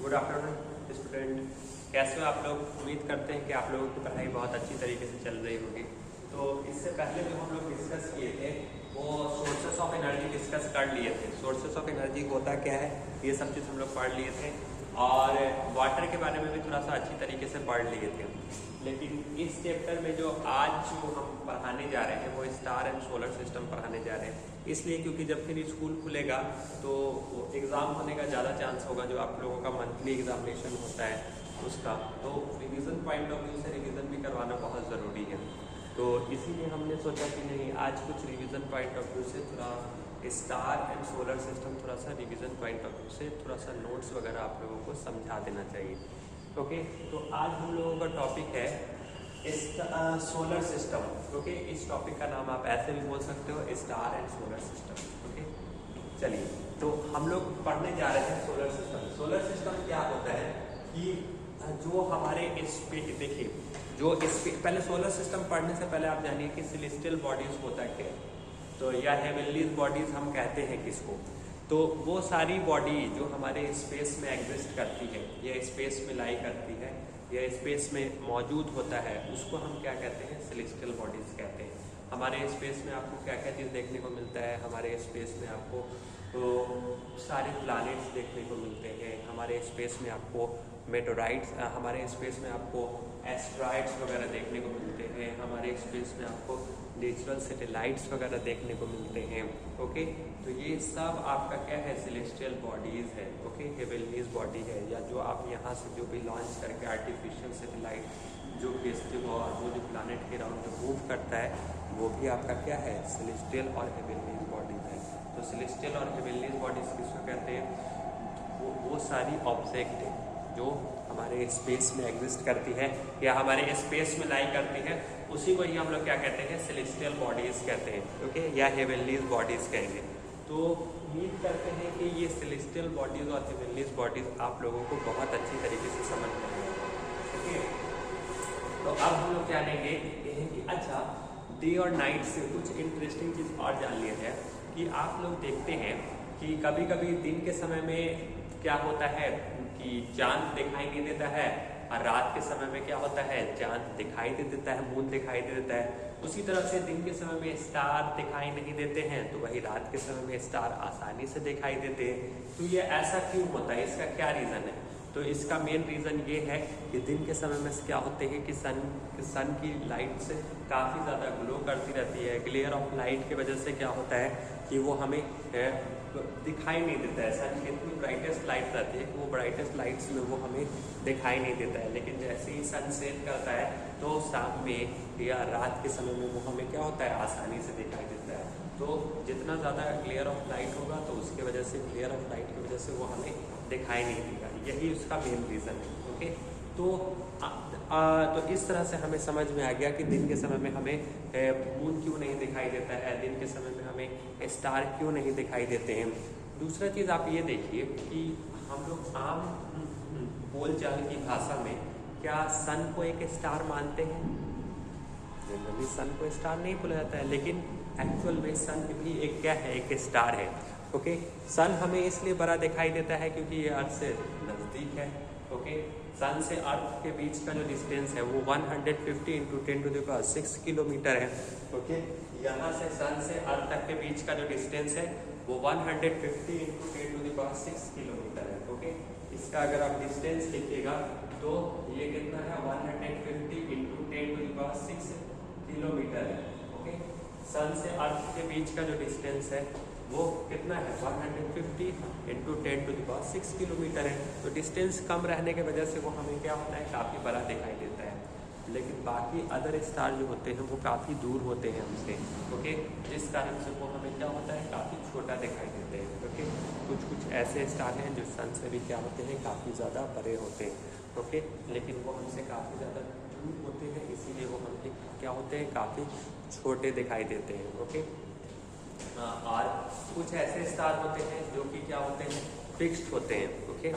Good afternoon student, कैसे हो आप लोग। उम्मीद करते हैं कि आप लोगों की पढ़ाई बहुत अच्छी तरीके से चल रही होगी। तो इससे पहले जो हम लोग डिस्कस किए थे वो सोर्सेस ऑफ एनर्जी डिस्कस कर लिए थे। सोर्सेस ऑफ एनर्जी होता क्या है ये सब चीज़ हम लोग पढ़ लिए थे और वाटर के बारे में भी थोड़ा सा अच्छी तरीके से पढ़ लिए थे। लेकिन इस चैप्टर में जो आज जो हम पढ़ाने जा रहे हैं वो स्टार एंड सोलर सिस्टम पढ़ाने जा रहे हैं। इसलिए क्योंकि जब फिर स्कूल खुलेगा तो एग्ज़ाम होने का ज़्यादा चांस होगा, जो आप लोगों का मंथली एग्जामिनेशन होता है उसका, तो रिवीजन पॉइंट ऑफ व्यू से रिवीजन भी करवाना बहुत ज़रूरी है। तो इसीलिए हमने सोचा कि नहीं, आज कुछ रिवीजन पॉइंट ऑफ व्यू से थोड़ा स्टार एंड सोलर सिस्टम थोड़ा सा रिवीजन पॉइंट ऑफ व्यू से थोड़ा सा नोट्स वगैरह आप लोगों को समझा देना चाहिए। ओके, तो आज हम लोगों का टॉपिक है सोलर सिस्टम। ओके, इस टॉपिक का नाम आप ऐसे भी बोल सकते हो, star and solar system. Okay, चलिए तो हम लोग पढ़ने जा रहे हैं सोलर सिस्टम। सोलर सिस्टम क्या होता है कि जो हमारे देखिए जो पहले सोलर सिस्टम पढ़ने से पहले आप जानिए कि सेलेस्टियल बॉडीज होता है क्या, तो या हेवनली बॉडीज हम कहते हैं किसको। तो वो सारी बॉडी जो हमारे स्पेस में एग्जिस्ट करती है या स्पेस में लाई करती है या स्पेस में मौजूद होता है, उसको हम क्या कहते हैं, सेलेस्टियल बॉडीज कहते हैं। हमारे स्पेस में आपको क्या क्या चीज़ देखने को मिलता है, हमारे स्पेस में आपको तो सारे प्लैनेट्स देखने को मिलते हैं, हमारे स्पेस में आपको मेटोराइट्स, हमारे स्पेस में आपको एस्ट्रॉइड्स वगैरह देखने को मिलते हैं, हमारे स्पेस में आपको नेचुरल सैटेलाइट्स वगैरह देखने को मिलते हैं। ओके, तो ये सब आपका क्या है, सेलेस्टियल बॉडीज़ है। ओके, हेवनलीज बॉडी है, या जो आप यहाँ से जो भी लॉन्च करके आर्टिफिशियल सैटेलाइट जो भेजते हो और वो जो प्लानट के राउंड में मूव करता है वो भी आपका क्या है, सेलेस्टियल और हेवनलीज बॉडीज है। तो सेलेस्टियल और हेवनलीज बॉडीज किसको कहते हैं, वो सारी ऑब्जेक्ट है जो हमारे स्पेस में एग्जिस्ट करती है या हमारे स्पेस में लाई करती है, उसी को ही हम लोग क्या कहते हैं, सेलेस्टियल बॉडीज कहते हैं। ओके, या हेवनलीज बॉडीज कहेंगे। तो उम्मीद करते हैं कि ये सेलेस्टियल बॉडीज और हेवनलीज बॉडीज आप लोगों को बहुत अच्छी तरीके से समझ में आएगा। ओके, तो अब हम लोग क्या लेंगे कि अच्छा डे और नाइट से कुछ इंटरेस्टिंग चीज़ और जान लिया जाए कि आप लोग देखते हैं कि कभी कभी दिन के समय में क्या होता है कि चांद दिखाई नहीं देता है और रात के समय में क्या होता है, चांद दिखाई दे देता है, मून दिखाई दे देता है। उसी तरह से दिन के समय में स्टार दिखाई नहीं देते हैं तो वही रात के समय में स्टार आसानी से दिखाई देते हैं। तो ये ऐसा क्यों होता है, इसका क्या रीज़न है? तो इसका मेन रीज़न ये है कि दिन के समय में क्या होते हैं कि सन की लाइट से काफ़ी ज़्यादा ग्लो करती रहती है। ग्लेयर ऑफ लाइट की वजह से क्या होता है कि वो हमें दिखाई नहीं देता है। सन की इतनी ब्राइटेस्ट लाइट रहती है कि वो ब्राइटेस्ट लाइट्स में वो हमें दिखाई नहीं देता है। लेकिन जैसे ही सन सेट करता है तो शाम में या रात के समय में वो हमें क्या होता है, आसानी से दिखाई देता है। तो जितना ज़्यादा ग्लेयर ऑफ लाइट होगा तो उसकी वजह से, ग्लेयर ऑफ लाइट की वजह से वो हमें दिखाई नहीं देगा। यही उसका मेन रीज़न है। ओके, तो इस तरह से हमें समझ में आ गया कि दिन के समय में हमें मून क्यों नहीं दिखाई देता है, दिन के समय में हमें स्टार क्यों नहीं दिखाई देते हैं। दूसरा चीज़ आप ये देखिए कि हम लोग आम बोलचाल की भाषा में क्या सन को एक स्टार मानते हैं? जनरली सन को स्टार नहीं बोला जाता है, लेकिन एक्चुअल में सन भी एक क्या है, एक स्टार है। ओके, सन हमें इसलिए बड़ा दिखाई देता है क्योंकि ये अर्थ से नज़दीक है। ओके, सन से अर्थ के बीच का जो डिस्टेंस है वो 150 × 10⁶ किलोमीटर है। ओके, यहाँ से सन से अर्थ तक के बीच का जो डिस्टेंस है वो 150 × 10⁶ किलोमीटर है। ओके, इसका अगर आप डिस्टेंस लिखिएगा तो ये कितना है, 150 × 10⁶ किलोमीटर है। ओके, सन से अर्थ के बीच का जो डिस्टेंस है वो कितना है, 150 × 10⁶ किलोमीटर है। तो डिस्टेंस कम रहने की वजह से वो हमें क्या होता है, काफ़ी बड़ा दिखाई देता है। लेकिन बाकी अदर स्टार जो होते हैं वो काफ़ी दूर होते हैं हमसे। ओके, जिस कारण से वो हमें क्या होता है, काफ़ी छोटा दिखाई देते हैं। ओके, कुछ ऐसे स्टार हैं जो सन से भी क्या होते हैं, काफ़ी ज़्यादा बड़े होते हैं। ओके, लेकिन वो हमसे काफ़ी ज़्यादा दूर होते हैं, इसीलिए वो हमसे क्या होते हैं, काफ़ी छोटे दिखाई देते हैं। ओके, और कुछ ऐसे स्टार होते हैं जो कि क्या होते हैं, फिक्स्ड होते हैं। ओके,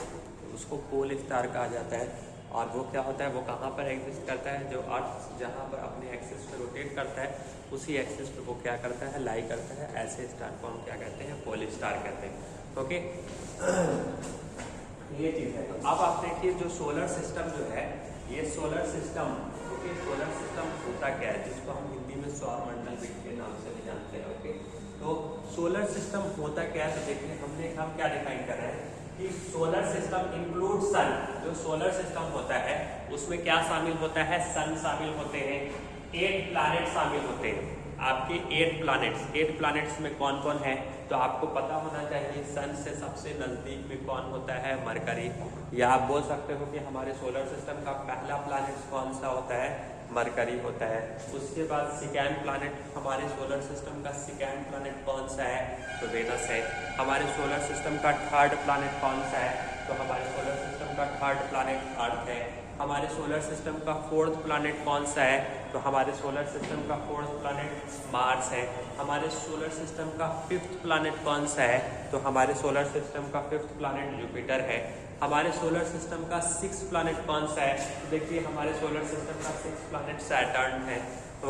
उसको पोल स्टार कहा जाता है। और वो क्या होता है, वो कहाँ पर एग्जिस्ट करता है, जो अर्थ जहाँ पर अपने एक्सिस पे रोटेट करता है उसी एक्सिस पे वो क्या करता है, लाई करता है। ऐसे स्टार को हम क्या कहते हैं, पोल स्टार कहते हैं। ओके, ये चीज़ है। तो अब आप देखिए जो सोलर सिस्टम जो है, ये solar system, okay, solar system होता क्या है, जिसको हम हिंदी में सौरमंडल के नाम से भी जानते हैं। ओके, तो सोलर सिस्टम होता क्या है, तो देखिए हम क्या डिफाइन कर रहे हैं कि सोलर सिस्टम इंक्लूड सन। जो सोलर सिस्टम होता है उसमें क्या शामिल होता है, सन शामिल होते हैं, 8 प्लैनेट शामिल होते हैं। आपके 8 प्लैनेट्स में कौन कौन है, तो आपको पता होना चाहिए सन से सबसे नज़दीक में कौन होता है, मरकरी। या आप बोल सकते हो कि हमारे सोलर सिस्टम का पहला प्लैनेट कौन सा होता है, मरकरी होता है। उसके बाद सेकेंड प्लैनेट, हमारे सोलर सिस्टम का सेकेंड प्लैनेट कौन सा है, तो वेनस है। हमारे सोलर सिस्टम का थर्ड प्लैनेट कौन सा है, तो हमारे सोलर सिस्टम का थर्ड प्लैनेट अर्थ है। हमारे सोलर सिस्टम का फोर्थ प्लैनेट कौन सा है, तो हमारे सोलर सिस्टम का फोर्थ प्लैनेट मार्स है। हमारे सोलर सिस्टम का फिफ्थ प्लैनेट कौन सा है, तो हमारे सोलर सिस्टम का फिफ्थ प्लैनेट जुपिटर है। हमारे सोलर सिस्टम का सिक्स्थ प्लैनेट कौन सा है, तो देखिए हमारे सोलर सिस्टम का सिक्स्थ प्लैनेट सैटर्न है।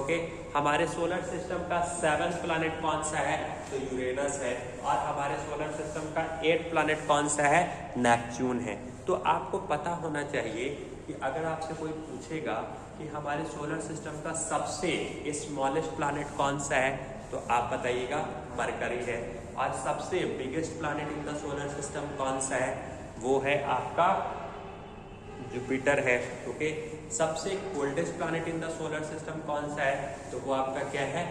ओके, हमारे सोलर सिस्टम का सेवंथ प्लैनेट कौन सा है, तो यूरेनस है। और हमारे सोलर सिस्टम का 8th प्लैनेट कौन सा है, नेपच्यून है। तो आपको पता होना चाहिए कि अगर आपसे कोई पूछेगा कि हमारे सोलर सिस्टम का सबसे स्मॉलेस्ट प्लैनेट कौन सा है, तो आप बताइएगा मरकरी है। और सबसे biggest planet in the solar system कौन सा है, वो है आपका जुपिटर है। ओके, सबसे coldest planet in the solar system कौन सा है, तो वो आपका क्या है,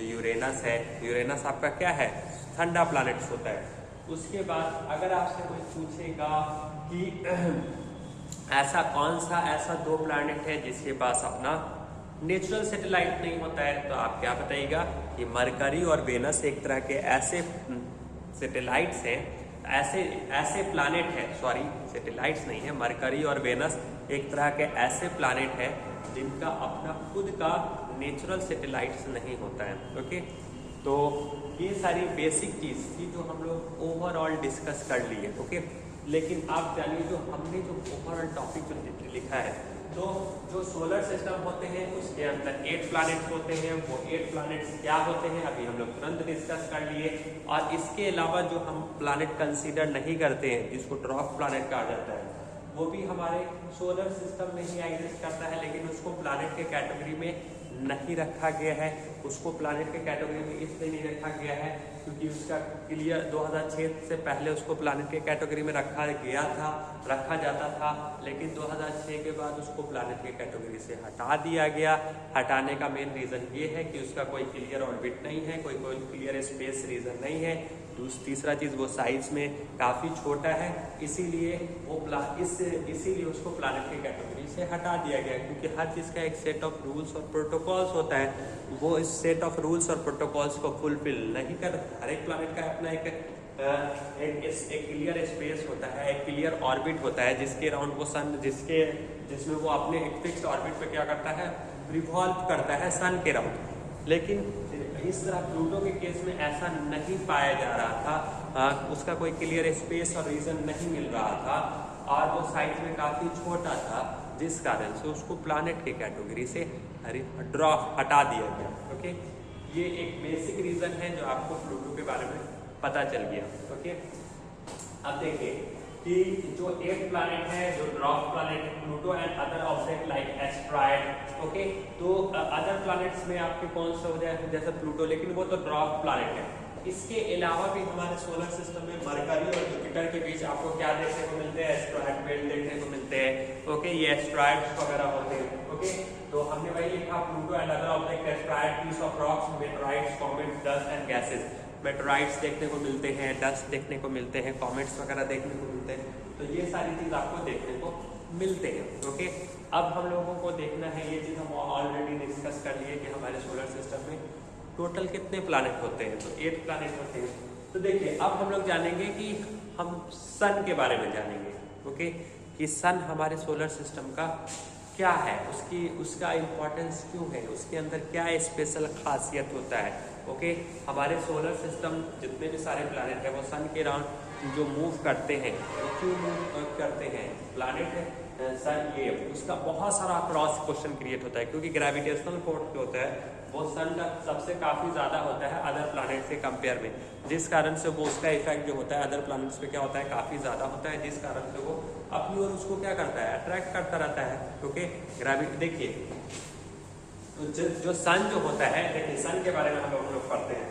यूरेनस है। यूरेनस आपका क्या है, ठंडा प्लैनेट होता है। उसके बाद अगर आपसे कोई पूछेगा कि ऐसा कौन सा ऐसा 2 प्लैनेट है जिसके पास अपना नेचुरल सैटेलाइट नहीं होता है, तो आप क्या बताइएगा कि मरकरी और वेनस एक तरह के ऐसे सैटेलाइट्स हैं, ऐसे प्लैनेट है, सॉरी सैटेलाइट्स नहीं है, मरकरी और वेनस एक तरह के ऐसे प्लैनेट है जिनका अपना खुद का नेचुरल सैटेलाइट्स नहीं होता है। ओके, तो ये सारी बेसिक चीज़ थी जो हम लोग ओवरऑल डिस्कस कर लिए। ओके, लेकिन आप जानिए जो हमने जो ओवरऑल टॉपिक जो लिखा है, तो जो सोलर सिस्टम होते हैं उसके अंदर 8 प्लैनेट्स होते हैं। वो 8 प्लैनेट्स क्या होते हैं अभी हम लोग तुरंत डिस्कस कर लिए। और इसके अलावा जो हम प्लैनेट कंसीडर नहीं करते हैं, जिसको ड्रॉप प्लैनेट कहा जाता है, वो भी हमारे सोलर सिस्टम में ही एग्जिस्ट करता है, लेकिन उसको प्लैनेट के कैटेगरी में नहीं रखा गया है। उसको प्लैनेट के कैटेगरी में इसलिए नहीं रखा गया है क्योंकि उसका क्लियर 2006 से पहले उसको प्लैनेट के कैटेगरी में रखा जाता था, लेकिन 2006 के बाद उसको प्लैनेट के कैटेगरी से हटा दिया गया। हटाने का मेन रीज़न ये है कि उसका कोई क्लियर ऑर्बिट नहीं है, कोई क्लियर स्पेस रीजन नहीं है। तीसरा चीज़ वो साइज में काफ़ी छोटा है, इसीलिए उसको प्लैनेट की कैटेगरी से हटा दिया गया, क्योंकि हर चीज़ का एक सेट ऑफ रूल्स और प्रोटोकॉल्स होता है। वो इस सेट ऑफ रूल्स और प्रोटोकॉल्स को फुलफिल नहीं कर, हर एक प्लैनेट का अपना एक क्लियर स्पेस होता है, एक क्लियर ऑर्बिट होता है, जिसके अराउंड वो सन जिसमें वो अपने एक फिक्स्ड ऑर्बिट पे क्या करता है, रिवॉल्व करता है सन के अराउंड। लेकिन इस तरह प्लूटो के केस में ऐसा नहीं पाया जा रहा था, उसका कोई क्लियर स्पेस और रीजन नहीं मिल रहा था, और वो साइज में काफ़ी छोटा था, जिस कारण से उसको प्लैनेट के कैटेगरी से हटा दिया गया। ओके, ये एक बेसिक रीज़न है जो आपको प्लूटो के बारे में पता चल गया। ओके, अब देखिए कि जो 8 प्लैनेट है, जो ड्रॉप प्लैनेट है, Pluto and other object like asteroid. Okay, तो अदर प्लैनेट्स में आपके कौन सा हो जाए, जैसे प्लूटो, लेकिन वो तो ड्रॉप प्लैनेट है। इसके अलावा भी हमारे सोलर सिस्टम में मरकरी और जुपिटर के बीच आपको क्या देखने को मिलते हैं, एस्ट्रॉयड बेल्ट देखने को मिलते हैं। ओके, ये एस्ट्रॉयड्स वगैरह होते हैं। ओके, तो हमने वही लिखा, Pluto and other object asteroid piece of rocks, meteorites, comets, dust and gases. Meteorites देखने को मिलते हैं, डस्ट देखने को मिलते हैं, कॉमेट्स वगैरह देखने को मिलते हैं। तो ये सारी चीज़ आपको देखने को मिलते हैं। ओके, अब हम लोगों को देखना है, ये चीज़ हम ऑलरेडी डिस्कस कर लिए कि हमारे सोलर सिस्टम में टोटल कितने प्लैनेट होते हैं, तो 8 प्लैनेट होते हैं। तो देखिए अब हम लोग जानेंगे कि हम सन के बारे में जानेंगे। ओके, कि सन हमारे सोलर सिस्टम का क्या है, उसका इम्पोर्टेंस क्यों है, उसके अंदर क्या स्पेशल खासियत होता है। ओके, हमारे सोलर सिस्टम जितने भी सारे प्लैनेट हैं वो सन के अराउंड जो मूव करते हैं, क्यों मूव करते हैं प्लैनेट सन, ये उसका बहुत सारा क्रॉस क्वेश्चन क्रिएट होता है, क्योंकि ग्रेविटेशनल फोर्स जो होता है वो सन का सबसे काफ़ी ज़्यादा होता है अदर प्लैनेट से कंपेयर में, जिस कारण से वो उसका इफेक्ट जो होता है अदर प्लैनेट्स पे क्या होता है, काफ़ी ज़्यादा होता है, जिस कारण से वो अपनी ओर उसको क्या करता है, अट्रैक्ट करता रहता है। क्योंकि ग्रेविटी देखिए जो सन जो होता है, देखिए सन के बारे में हम लोग पढ़ते हैं,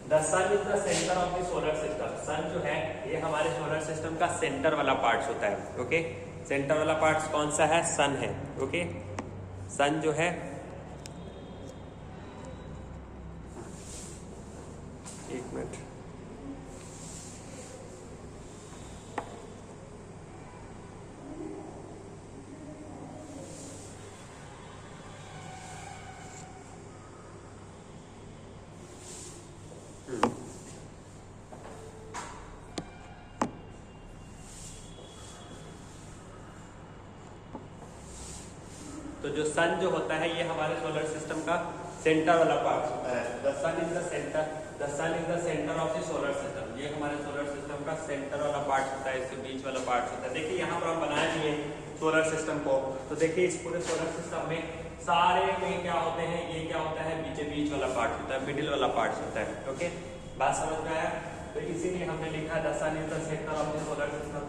the sun is the centre of the solar system. Sun जो है ये हमारे सोलर सिस्टम का सेंटर वाला पार्ट होता है। ओके, सेंटर वाला पार्ट कौन सा है, सन है। ओके, सन जो है, एक मिनट, तो जो सन जो होता है ये हमारे सोलर सिस्टम का सेंटर वाला पार्ट होता है। The sun is the centre, the sun is the centre of the solar system. ये हमारे सोलर सिस्टम का सेंटर वाला पार्ट होता है, इसके बीच वाला पार्ट होता है। देखिए यहाँ पर हम बनाए दिए सोलर सिस्टम को, तो देखिए इस पूरे सोलर सिस्टम में सारे में क्या होते हैं, ये क्या होता है, बीच वाला पार्ट होता है, मिडिल वाला पार्ट होता है। ओके, बात समझ में आया? तो इसीलिए हमने लिखा the sun is the centre of the solar system.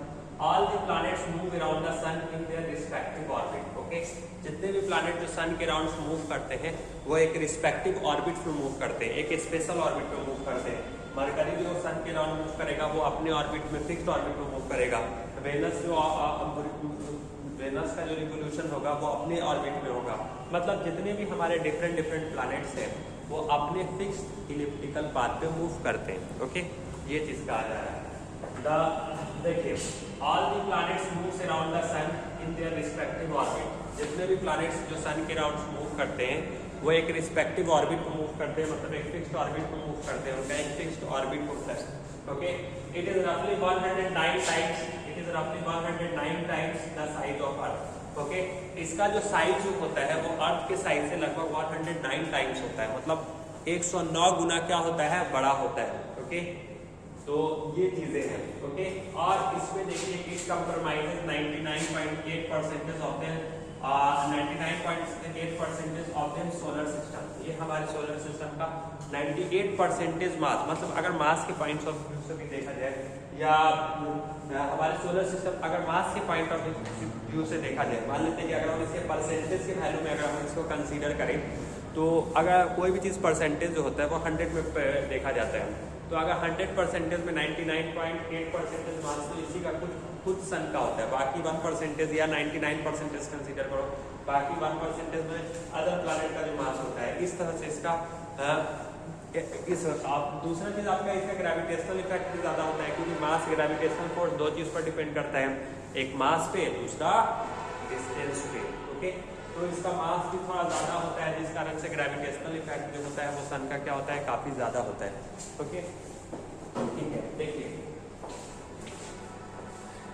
All the planets move around the sun in their respective orbit. Okay? जितने भी प्लैनेट जो सन के राउंड मूव करते हैं वो एक रिस्पेक्टिव ऑर्बिट में मूव करते हैं, एक स्पेशल ऑर्बिट में मूव करते हैं। मरकरी जो सन के राउंड मूव करेगा वो अपने ऑर्बिट में, फिक्स्ड ऑर्बिट में मूव करेगा। वेनस का जो रिवोल्यूशन होगा वो अपने ऑर्बिट में होगा। मतलब जितने भी हमारे डिफरेंट प्लैनेट्स हैं वो अपने फिक्स्ड इलिप्टिकल पाथ पे मूव करते हैं। ओके, ये चीज कहा जा रहा है। देखिए all the planets moves around the sun in their respective orbit. जितने भी प्लैनेट्स जो सन के राउंड मूव करते हैं वो एक रिस्पेक्टिव ऑर्बिट में मूव करते हैं, मतलब एक फिक्स्ड ऑर्बिट में मूव करते हैं, उनका एक फिक्स्ड ऑर्बिट होता है। ओके, इट इज रफली 109 टाइम्स, इट इज रफली 109 times the size of earth. Okay, इसका जो साइज जो होता है वो अर्थ के साइज से लगभग 109 टाइम्स होता है, मतलब 109 गुना क्या होता है, बड़ा होता है। ओके, तो ये चीजें हैं। ओके, और इसमें देखिए it compromises 99.8% of the 99.8% of the solar system. ये हमारे सोलर सिस्टम का 98% मास, मतलब अगर मास के पॉइंट ऑफ व्यू से भी देखा जाए, या हमारे सोलर सिस्टम अगर मास के पॉइंट ऑफ व्यू से देखा जाए, मान लेते हैं कि अगर हम इसके परसेंटेज के वैल्यू में अगर हम इसको कंसीडर करें, तो अगर कोई भी चीज़ परसेंटेज जो होता है वो 100 में देखा जाता है, तो अगर 100% में 99.8% मास तो इसी का कुछ खुद सन का होता है, बाकी 1% या 99% कंसीडर करो, बाकी 1% में अदर प्लैनेट का जो मास होता है। इस तरह से इसका दूसरा चीज आपका इसका ग्रेविटेशनल इफेक्ट भी ज्यादा होता है, क्योंकि मास ग्रेविटेशनल फोर्स दो चीज पर डिपेंड करता है, एक मास पे, दूसरा डिस्टेंस पे। ओके, तो इसका मास भी थोड़ा ज्यादा होता है, जिस कारण से ग्रेविटेशनल इफेक्ट जो होता है वो सन का क्या होता है, काफी ज्यादा होता है। ओके, ठीक है, देखिए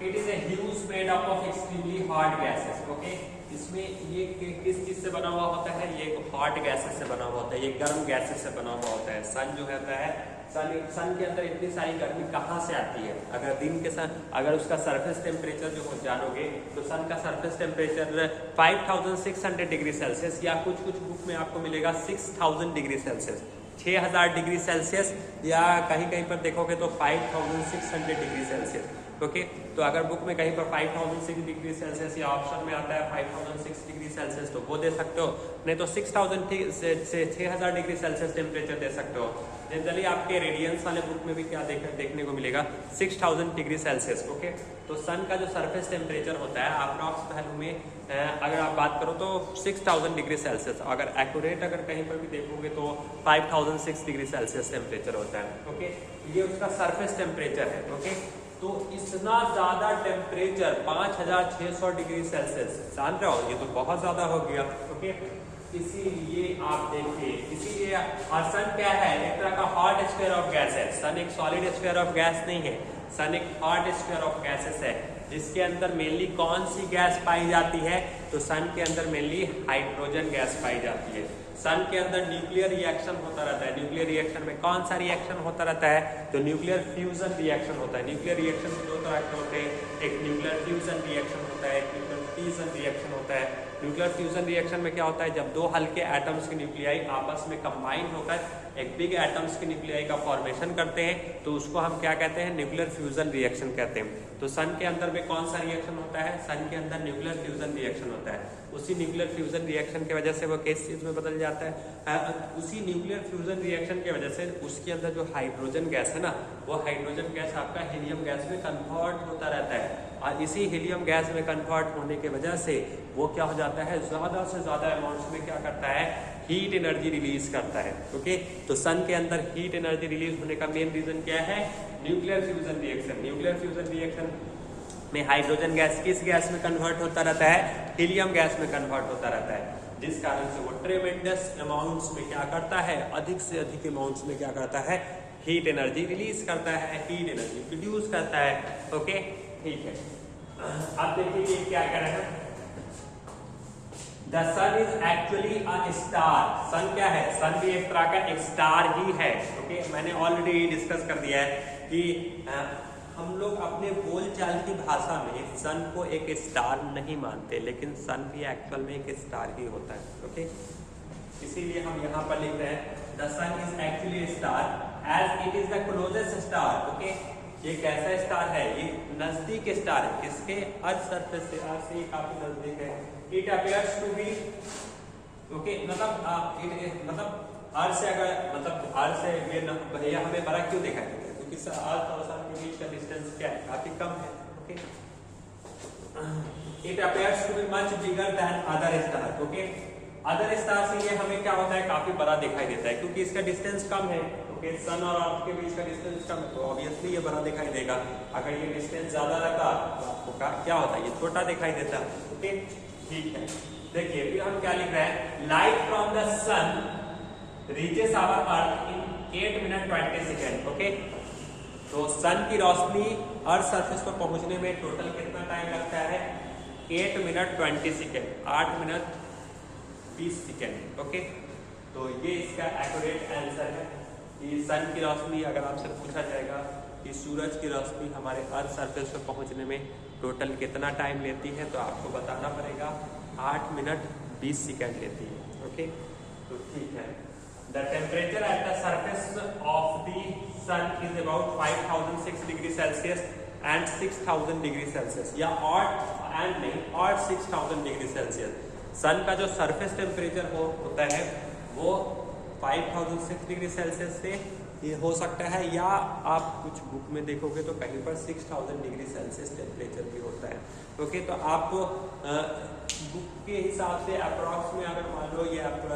it is a huge made up of extremely hot gases. Okay, इसमें ये किस चीज से बना हुआ होता है, ये हॉट गैसेस से बना हुआ होता है, ये गर्म गैसेस से बना हुआ होता है। सन जो होता है, सन के अंदर इतनी सारी गर्मी कहाँ से आती है? अगर दिन के साथ अगर उसका सरफेस टेम्परेचर जो जानोगे तो सन का सरफेस टेम्परेचर 5600 डिग्री सेल्सियस, या कुछ बुक में आपको मिलेगा 6000 डिग्री सेल्सियस, 6000 डिग्री सेल्सियस, या कहीं कहीं पर देखोगे तो 5600 डिग्री सेल्सियस। ओके, तो अगर बुक में कहीं पर 5006 डिग्री सेल्सियस या ऑप्शन में आता है 5006 डिग्री सेल्सियस तो वो दे सकते हो, नहीं तो 6000 से 6000 डिग्री सेल्सियस टेम्परेचर दे सकते हो। जनरली आपके रेडियंस वाले बुक में भी क्या देखने को मिलेगा, 6000 डिग्री सेल्सियस। ओके, तो सन का जो सरफेस टेम्परेचर होता है अप्रॉक्स वैल्यू में अगर आप बात करो तो 6000 डिग्री सेल्सियस, अगर एक्यूरेट अगर कहीं पर भी देखोगे तो 5006 डिग्री सेल्सियस टेम्परेचर होता है। ओके, ये उसका सरफेस टेम्परेचर है। ओके, तो इतना ज्यादा टेम्परेचर 5600 डिग्री सेल्सियस, जान रहे हो, ये तो बहुत ज्यादा हो गया। ओके, इसीलिए आप देखिए, इसीलिए सन क्या है, एक तरह का हॉट स्फीयर ऑफ गैस है। सन एक सॉलिड स्फीयर ऑफ गैस नहीं है, सन एक हॉट स्फीयर ऑफ गैसेस है, जिसके अंदर मेनली कौन सी गैस पाई जाती है, तो सन के अंदर मेनली हाइड्रोजन गैस पाई जाती है। सन के अंदर न्यूक्लियर रिएक्शन होता रहता है। न्यूक्लियर रिएक्शन में कौन सा रिएक्शन होता रहता है? तो न्यूक्लियर फ्यूजन रिएक्शन होता है। न्यूक्लियर रिएक्शन में दो तरह के होते हैं, एक न्यूक्लियर फ्यूजन रिएक्शन होता है, एक न्यूक्लियर फिजन रिएक्शन होता है। न्यूक्लियर फ्यूजन रिएक्शन में क्या होता है, जब दो हल्के एटम्स के न्यूक्लियाई आपस में कंबाइन होकर एक बिग एटम्स के न्यूक्लियाई का फॉर्मेशन करते हैं तो उसको हम क्या कहते हैं? न्यूक्लियर फ्यूजन रिएक्शन कहते हैं। तो सन के अंदर में कौन सा रिएक्शन होता है? सन के अंदर न्यूक्लियर फ्यूजन रिएक्शन होता है। उसी न्यूक्लियर फ्यूजन रिएक्शन की वजह से वो किस चीज में बदल जाता है? उसी न्यूक्लियर फ्यूजन रिएक्शन की वजह से उसके अंदर जो हाइड्रोजन गैस है ना, वो हाइड्रोजन गैस आपका हीलियम गैस में कन्वर्ट होता रहता है। और इसी हीलियम गैस में कन्वर्ट होने की वजह से वो क्या हो जाता है, ज्यादा से ज्यादा अमाउंट्स में क्या करता है, हीट एनर्जी रिलीज करता है। ओके, तो सन के अंदर हीट एनर्जी रिलीज होने का मेन रीजन क्या है? Nuclear fusion reaction. Nuclear fusion reaction में हाइड्रोजन गैस किस गैस में कन्वर्ट होता रहता है? हीलियम गैस में कन्वर्ट होता रहता है, जिस कारण से वो ट्रेमेंडस अमाउंट्स में क्या करता है, अधिक से अधिक अमाउंट्स में क्या करता है, हीट एनर्जी रिलीज करता है, हीट एनर्जी प्रोड्यूस करता है। ओके, ठीक है। अब देखिए ये क्या कह रहे हैं, the sun is actually a star. Sun क्या है? सन भी एक तरह का एक स्टार ही है। ओके, मैंने ऑलरेडी डिस्कस कर दिया है कि हम लोग अपने बोलचाल की भाषा में सन को एक स्टार नहीं मानते, लेकिन सन भी एक्चुअल में एक स्टार ही होता है। ओके, इसीलिए हम यहाँ पर लिख रहे हैं the sun is actually star as it is the closest star. Okay, ये कैसा स्टार है? ये नजदीक स्टार है, किसके? अर्थ सरफेस से, अर्थ से काफी नजदीक है। It appears to be, okay, मतलब अर्थ से अगर, मतलब अर्थ से ये भैया हमें बड़ा क्यों दिखाई देता है? क्योंकि अर्थ और सन के बीच का डिस्टेंस क्या है? काफी कम है। Okay, it appears to be much bigger than other star. Okay, other star से ये हमें क्या होता है, काफी बड़ा दिखाई देता है क्योंकि इसका डिस्टेंस कम है। ओके, सन और अर्थ के बीच का डिस्टेंस कम है तो ऑब्वियसली ये बड़ा दिखाई देगा। अगर ये डिस्टेंस ज्यादा रहता तो आपको क्या होता है, ये छोटा दिखाई देता। ओके, ठीक है। देखिए फिर हम क्या लिख रहे हैं, light from the sun reaches our earth in 8 minute 20 second. Okay, तो सन की रोशनी अर्थ सरफेस पर पहुंचने में टोटल कितना टाइम लगता है? 8 minute 20 second, 8 minute 20 second. Okay, तो ये इसका एक्यूरेट आंसर है कि सन की रोशनी, अगर आपसे पूछा जाएगा कि सूरज की रोशनी हमारे अर्थ सरफेस पर पहुंचने में टोटल कितना टाइम लेती है, तो आपको बताना पड़ेगा 8 मिनट 20 सेकेंड लेती है। ओके, तो ठीक है। The temperature at the surface of the sun is about 5006 degree Celsius and 6000 degree Celsius, या और 6000 डिग्री सेल्सियस। सन का जो सरफेस टेम्परेचर होता है वो 5006 डिग्री सेल्सियस से ये हो सकता है, या आप कुछ बुक में देखोगे तो कहीं पर 6000 डिग्री सेल्सियस टेम्परेचर भी होता है। ओके, तो आपको बुक के हिसाब से अप्रॉक्स में अगर मान लो ये आप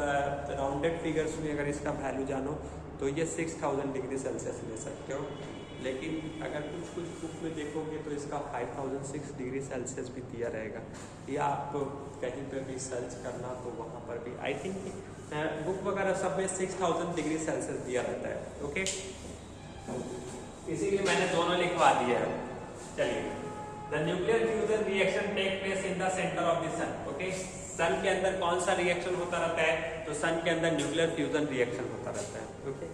राउंडेड फिगर्स में अगर इसका वैल्यू जानो तो ये 6000 डिग्री सेल्सियस ले सकते हो, लेकिन अगर कुछ बुक में देखोगे तो इसका 5006 डिग्री सेल्सियस भी दिया रहेगा, या आप कहीं पर भी सर्च करना तो वहाँ पर भी आई थिंक बुक वगैरह सब में 6000 डिग्री सेल्सियस दिया रहता है। ओके, इसीलिए मैंने दोनों लिखवा दिया है। चलिए, the nuclear fusion reaction take place in the centre of the sun. Okay, sun के अंदर कौन सा रिएक्शन होता रहता है? तो सन के अंदर न्यूक्लियर फ्यूजन रिएक्शन होता रहता है। Okay,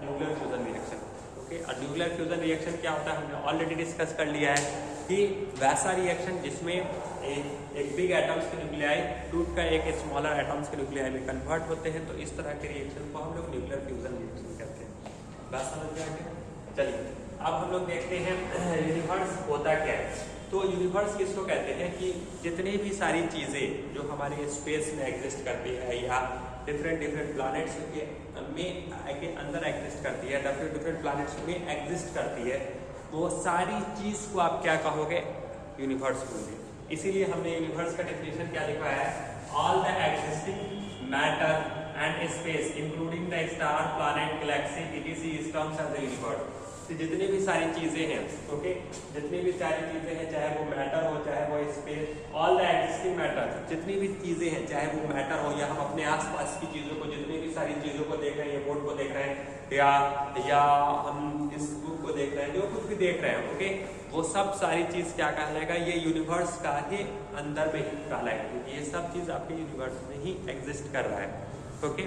nuclear fusion reaction. Okay, और न्यूक्लियर फ्यूजन रिएक्शन क्या होता है हमने ऑलरेडी डिस्कस कर लिया है कि वैसा रिएक्शन जिसमें एक बिग एटम्स के न्यूक्लियाई टूट कर एक स्मॉलर एटम्स के न्यूक्लियाई में कन्वर्ट होते हैं, तो इस तरह के रिएक्शन को हम लोग न्यूक्लियर फ्यूजन रिएक्शन कहते हैं। बात समझ में आ गया? चलिए अब हम लोग देखते हैं यूनिवर्स होता क्या है। तो यूनिवर्स किसको कहते हैं कि जितनी भी सारी चीज़ें जो हमारे स्पेस में एग्जिस्ट करती है या डिफरेंट प्लैनेट्स के अंदर एग्जिस्ट करती है, डिफरेंट प्लैनेट्स में एग्जिस्ट करती है, वो सारी चीज़ को आप क्या कहोगे? यूनिवर्स कहोगे। इसीलिए हमने यूनिवर्स का डेफिनेशन क्या लिखा है, all the existing matter and space including the star, planet, galaxy, etc is terms as the universe. तो जितनी भी सारी चीजें हैं, ओके, जितनी भी सारी चीजें हैं, चाहे वो मैटर हो चाहे वो space, all the existing matter, जितनी भी चीजें हैं चाहे वो मैटर हो या हम अपने आसपास की चीजों को, जितनी भी सारी चीजों को देख रहे हैं, ये बोर्ड को देख रहे हैं या हम इस बुक को देख रहे हैं, जो कुछ भी देख रहे हैं, ओके, वो सब सारी चीज क्या कहलाएगा? ये यूनिवर्स का ही अंदर में ही कहलाएगा, क्योंकि ये सब चीज आपके यूनिवर्स में ही एग्जिस्ट कर रहा है। ओके,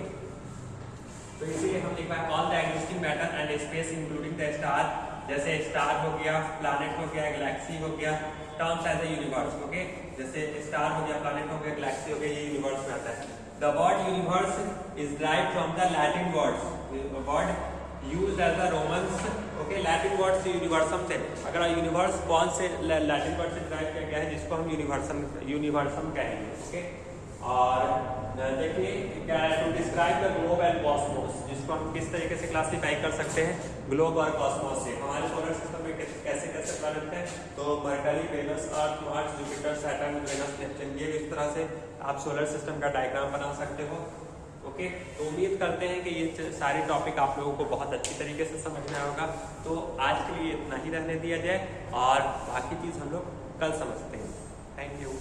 तो इसीलिए हम लिखा है all the existing matter and space including the star, जैसे स्टार हो गया, प्लैनेट हो गया, गैलेक्सी हो गया, terms as a universe. Okay, जैसे स्टार हो गया, प्लैनेट हो गया, गैलेक्सी हो गया, ये यूनिवर्स में आता है। The word universe is derived from the Latin word used as the Romans. Okay, Latin word से यूनिवर्सम से, अगर यूनिवर्स कौन से लैटिन वर्ड से डिराइव किया गया है, जिसको हम यूनिवर्सम कहेंगे। ओके, और देखिए क्या है, to describe the globe and cosmos, जिसको हम किस तरीके से क्लासिफाई कर सकते हैं ग्लोब और कॉस्मोस से। हमारे सोलर सिस्टम में कैसे कैसे प्लैनेट हैं, तो Mercury, Venus, Earth, Mars, Jupiter, Saturn, Venus, Neptune, ये इस तरह से आप सोलर सिस्टम का डायग्राम बना सकते हो। ओके, तो उम्मीद करते हैं कि ये सारे टॉपिक आप लोगों को बहुत अच्छी तरीके से समझ में आएगा। तो आज के लिए इतना ही रहने दिया जाए और बाकी चीज़ हम लोग कल समझते हैं। Thank you.